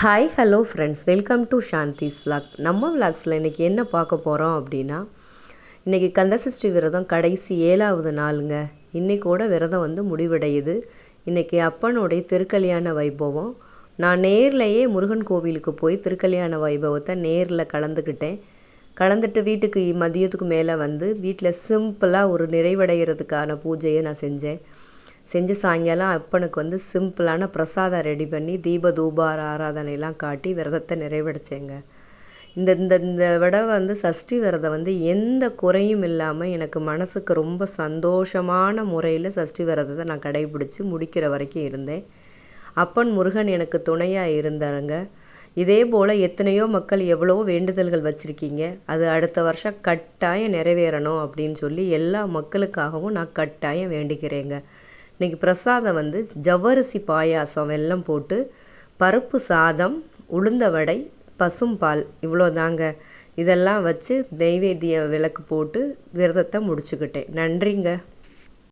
Hi hello friends, welcome to Shanthi's vlog. நம்ம விளாக்ஸில் இன்றைக்கி என்ன பார்க்க போகிறோம் அப்படின்னா, இன்றைக்கி கந்தசஷ்டி விரதம் கடைசி 7வது நாளுங்க. இன்றைக்கூட விரதம் முடிவடையுது. இன்றைக்கி அப்பனுடைய திருக்கல்யாண வைபவம். நான் நேர்லையே முருகன் கோவிலுக்கு போய் திருக்கல்யாண வைபவத்தை நேரில் கலந்துட்டு வீட்டுக்கு மதியத்துக்கு மேலே வீட்டில் சிம்பிளாக ஒரு நிறைவடைகிறதுக்கான பூஜையை நான் செஞ்சு சாயங்காலம் அப்பனுக்கு சிம்பிளான பிரசாதம் ரெடி பண்ணி தீப தூபார ஆராதனைலாம் காட்டி விரதத்தை நிறைவடைச்சேங்க. இந்த இந்த இந்த விடவை சஷ்டி விரதம் எந்த குறையும் இல்லாமல் எனக்கு மனசுக்கு ரொம்ப சந்தோஷமான முறையில் சஷ்டி விரதத்தை நான் கடைபிடிச்சி முடிக்கிற வரைக்கும் இருந்தேன். அப்பன் முருகன் எனக்கு துணையாக இருந்தாருங்க. இதே போல் எத்தனையோ மக்கள் எவ்வளோ வேண்டுதல்கள் வச்சுருக்கீங்க. அது அடுத்த வருஷம் கட்டாயம் நிறைவேறணும் அப்படின்னு சொல்லி எல்லா மக்களுக்காகவும் நான் கட்டாயம் வேண்டிக்கிறேங்க. இன்றைக்கி பிரசாதம் ஜவ்வரிசி பாயாசம், வெல்லம் போட்டு, பருப்பு சாதம், உளுந்த வடை, பசும்பால், இவ்வளோதாங்க. இதெல்லாம் வச்சு நெய்வேத்திய விளக்கு போட்டு விரதத்தை முடிச்சுக்கிட்டேன். நன்றிங்க.